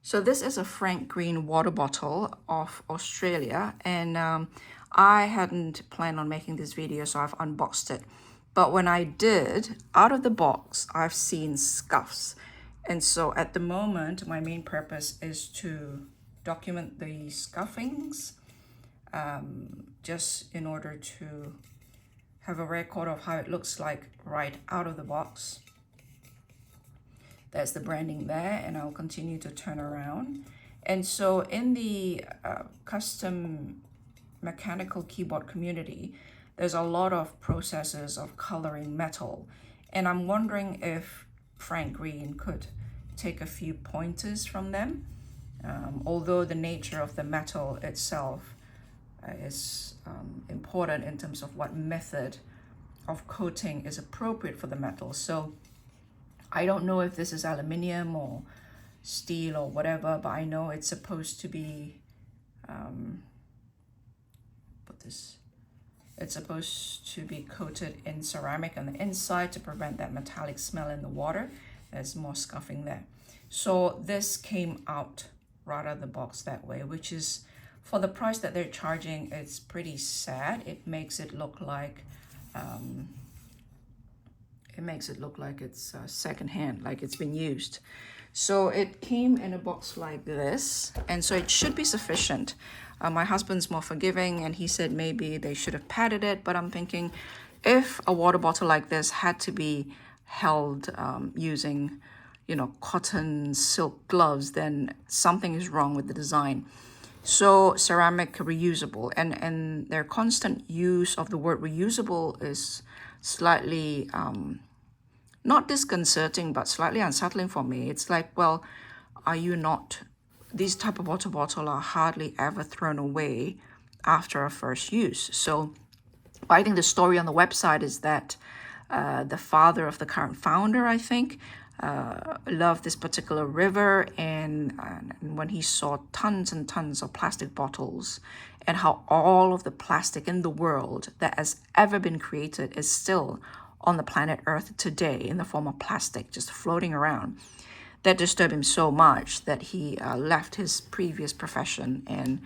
So this is a Frank Green water bottle of Australia, and I hadn't planned on making this video, so I've unboxed it. But when I did, out of the box, I've seen Scuffs. And so at the moment, my main purpose is to document the scuffings, just in order to have a record of how it looks like right out of the box. There's the branding there, and I'll continue to turn around. And so in the custom mechanical keyboard community, there's a lot of processes of coloring metal. And I'm wondering if Frank Green could take a few pointers from them. Although the nature of the metal itself is important in terms of what method of coating is appropriate for the metal. So I don't know if this is aluminium or steel or whatever, but I know it's supposed to be, it's supposed to be coated in ceramic on the inside to prevent that metallic smell in the water. There's more scuffing there. So this came out right out of the box that way, which is, for the price that they're charging, it's pretty sad. It makes it look like, it's secondhand, like it's been used. So it came in a box like this, and so it should be sufficient. My husband's more forgiving, and he said maybe they should have padded it, but I'm thinking if a water bottle like this had to be held using, cotton silk gloves, then something is wrong with the design. So ceramic reusable, and their constant use of the word reusable is slightly not disconcerting, but slightly unsettling for me. It's like, well, are you not, these type of water bottle are hardly ever thrown away after a first use. So I think the story on the website is that the father of the current founder, I think, loved this particular river, and when he saw tons and tons of plastic bottles, and how all of the plastic in the world that has ever been created is still on the planet Earth today in the form of plastic just floating around, that disturbed him so much that he left his previous profession and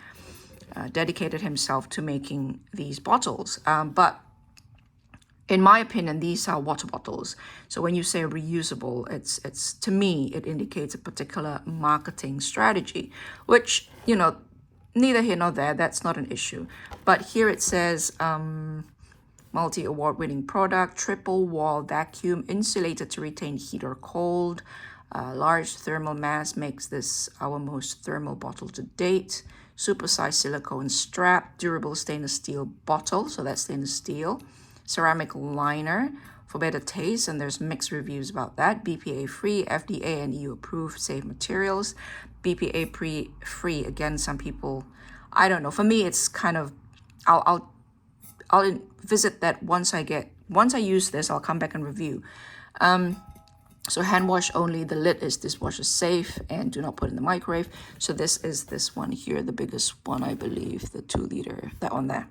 dedicated himself to making these bottles. But in my opinion, these are water bottles. So when you say reusable, it's to me, it indicates a particular marketing strategy, which, neither here nor there, that's not an issue. But here it says, multi-award winning product, triple wall vacuum, insulated to retain heat or cold. Large thermal mass makes this our most thermal bottle to date. Supersized silicone strap, durable stainless steel bottle, so that's stainless steel. Ceramic liner for better taste, and there's mixed reviews about that. BPA free, FDA and EU approved, safe materials. BPA free, again, some people, I don't know. For me, it's kind of, I'll visit that once I use this, I'll come back and review. So hand wash only, the lid is dishwasher safe, and do not put in the microwave. So this is this one here, the biggest one, I believe, the 2 liter, that one there.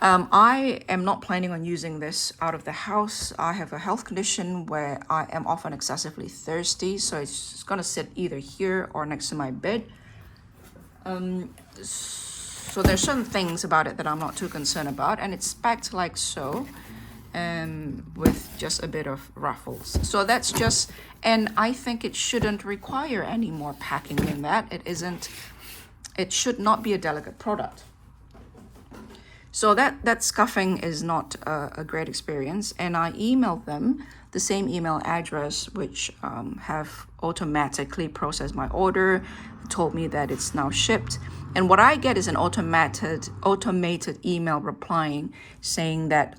I am not planning on using this out of the house. I have a health condition where I am often excessively thirsty, so it's going to sit either here or next to my bed. So there's certain things about it that I'm not too concerned about, and it's packed like so, with just a bit of ruffles. So that's just, and I think it shouldn't require any more packing than that. It should not be a delicate product. So that scuffing is not a great experience, and I emailed them the same email address, which have automatically processed my order, told me that it's now shipped. And what I get is an automated email replying saying that,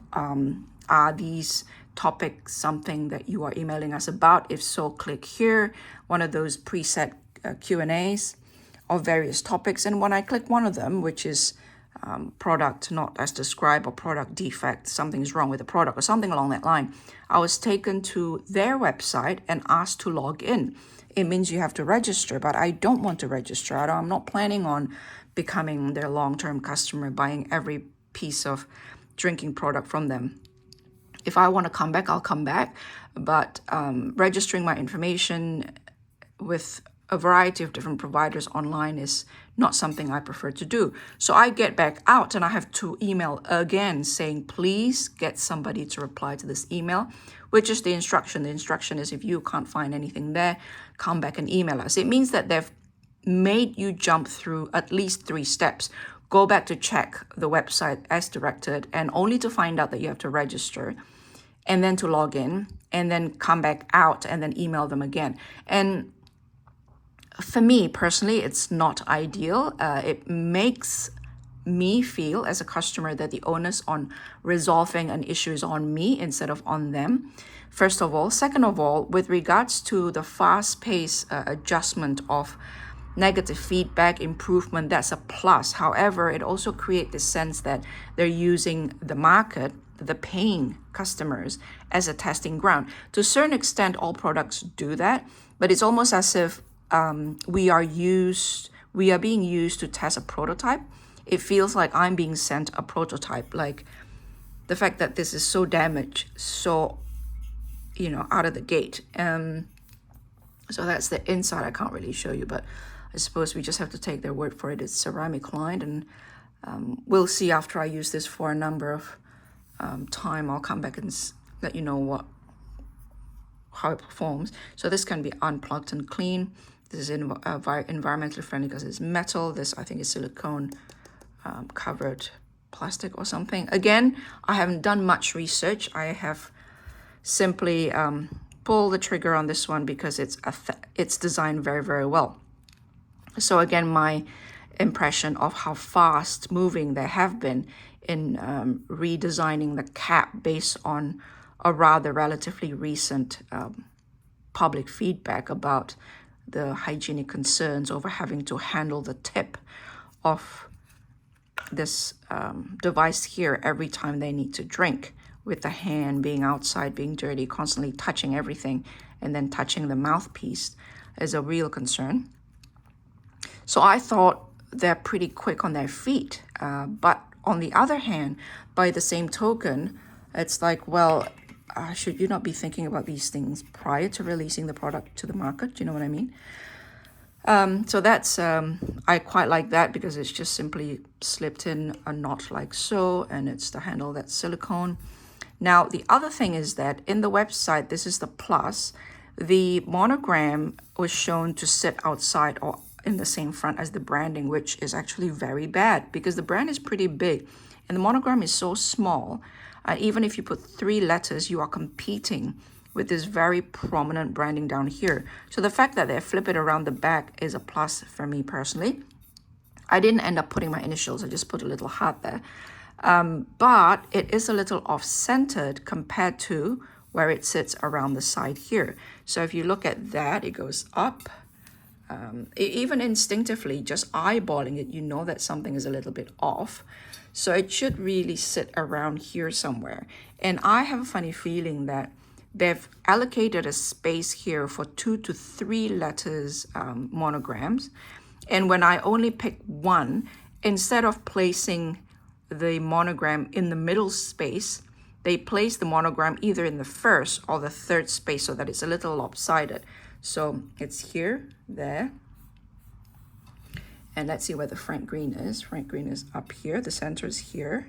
are these topics something that you are emailing us about? If so, click here, one of those preset Q&As of various topics. And when I click one of them, which is product not as described, or product defect, something's wrong with the product, or something along that line, I was taken to their website and asked to log in. It means you have to register, but I don't want to register. I'm not planning on becoming their long-term customer, buying every piece of drinking product from them. If I want to come back, I'll come back, but registering my information with a variety of different providers online is not something I prefer to do. So I get back out and I have to email again saying, please get somebody to reply to this email, which is the instruction. The instruction is if you can't find anything there, come back and email us. It means that they've made you jump through at least 3 steps. Go back to check the website as directed, and only to find out that you have to register, and then to log in, and then come back out and then email them again. And for me personally, it's not ideal. It makes me feel as a customer that the onus on resolving an issue is on me instead of on them, first of all. Second of all, with regards to the fast-paced adjustment of negative feedback, improvement, that's a plus. However, it also creates the sense that they're using the market, the paying customers, as a testing ground. To a certain extent, all products do that, but it's almost as if we are being used to test a prototype. It feels like I'm being sent a prototype, like the fact that this is so damaged, so, out of the gate. So that's the inside. I can't really show you, but I suppose we just have to take their word for it. It's ceramic lined, and we'll see after I use this for a number of time. I'll come back and let you know how it performs. So this can be unplugged and clean. This is environmentally friendly because it's metal. This, I think, is silicone covered plastic or something. Again, I haven't done much research. I have simply pulled the trigger on this one because it's designed very, very well. So again, my impression of how fast moving they have been in redesigning the cap based on a rather relatively recent public feedback about the hygienic concerns over having to handle the tip of this device here every time they need to drink, with the hand being outside, being dirty, constantly touching everything, and then touching the mouthpiece is a real concern. So I thought they're pretty quick on their feet. But on the other hand, by the same token, it's like, well, should you not be thinking about these things prior to releasing the product to the market? Do you know what I mean? So that's, I quite like that because it's just simply slipped in a knot like so, and it's the handle that's silicone. Now, the other thing is that in the website, this is the plus, the monogram was shown to sit outside or in the same front as the branding, which is actually very bad because the brand is pretty big and the monogram is so small. Even if you put 3 letters, you are competing with this very prominent branding down here. So the fact that they flip it around the back is a plus for me personally. I didn't end up putting my initials. I just put a little heart there. But it is a little off-centered compared to where it sits around the side here. So if you look at that, it goes up. Even instinctively, just eyeballing it, you know that something is a little bit off. So it should really sit around here somewhere. And I have a funny feeling that they've allocated a space here for 2 to 3 letters monograms. And when I only pick one, instead of placing the monogram in the middle space, they place the monogram either in the first or the third space so that it's a little lopsided. So it's here, there. And let's see where the Frank Green is. Frank Green is up here. The center is here.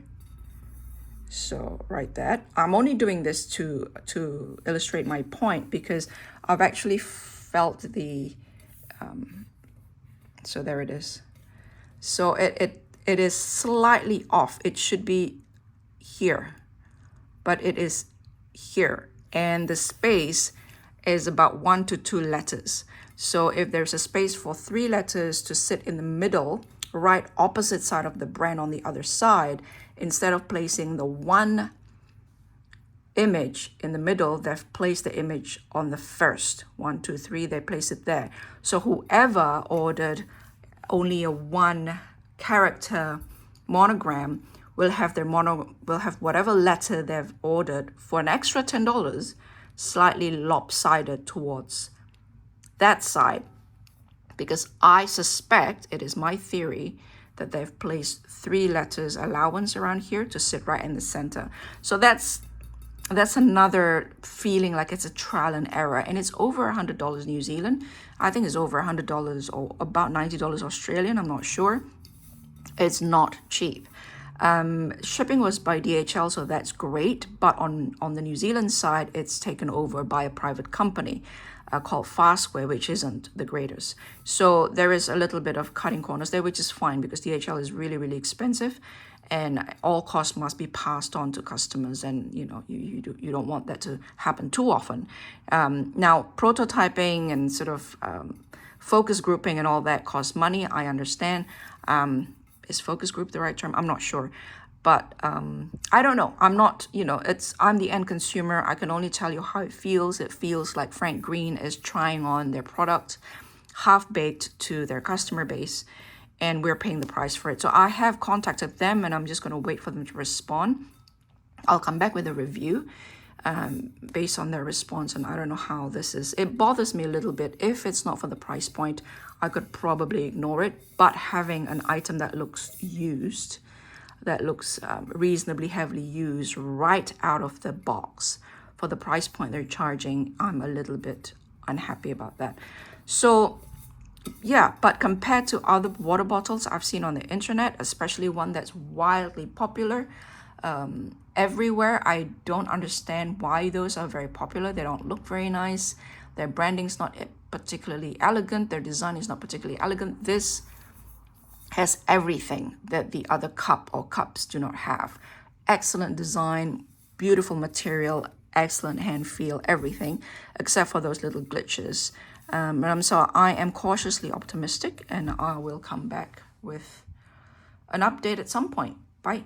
So right that. I'm only doing this to illustrate my point because I've actually felt the, so there it is. So it is slightly off. It should be here, but it is here. And the space is about 1 to 2 letters. So if there's a space for 3 letters to sit in the middle, right opposite side of the brand on the other side, instead of placing the one image in the middle, they've placed the image on the first. 1, 2, 3, they place it there. So whoever ordered only a 1 character monogram will have whatever letter they've ordered for an extra $10 slightly lopsided towards that side, because I suspect, it is my theory, that they've placed 3 letters allowance around here to sit right in the center. So that's that's another feeling like it's a trial and error, and it's over $100 New Zealand. I think it's over $100 or about $90 Australian. I'm not sure. It's not cheap. Shipping was by DHL, so that's great. But on the New Zealand side, it's taken over by a private company called Fastware, which isn't the greatest. So there is a little bit of cutting corners there, which is fine because DHL is really, really expensive, and all costs must be passed on to customers. And you don't want that to happen too often. Now, prototyping and sort of focus grouping and all that costs money. I understand. Is focus group the right term? I'm not sure. But I don't know. I'm not, I'm the end consumer. I can only tell you how it feels. It feels like Frank Green is trying on their product half-baked to their customer base, and we're paying the price for it. So I have contacted them, and I'm just going to wait for them to respond. I'll come back with a review based on their response, and I don't know how this is. It bothers me a little bit. If it's not for the price point, I could probably ignore it, but having an item that looks used, that looks reasonably heavily used right out of the box for the price point they're charging, I'm a little bit unhappy about that. So yeah, but compared to other water bottles I've seen on the internet, especially one that's wildly popular everywhere, I don't understand why those are very popular. They don't look very nice. Their branding's not particularly elegant. Their design is not particularly elegant. This has everything that the other cup or cups do not have. Excellent design, beautiful material, excellent hand feel, everything, except for those little glitches. So I am cautiously optimistic, and I will come back with an update at some point. Bye.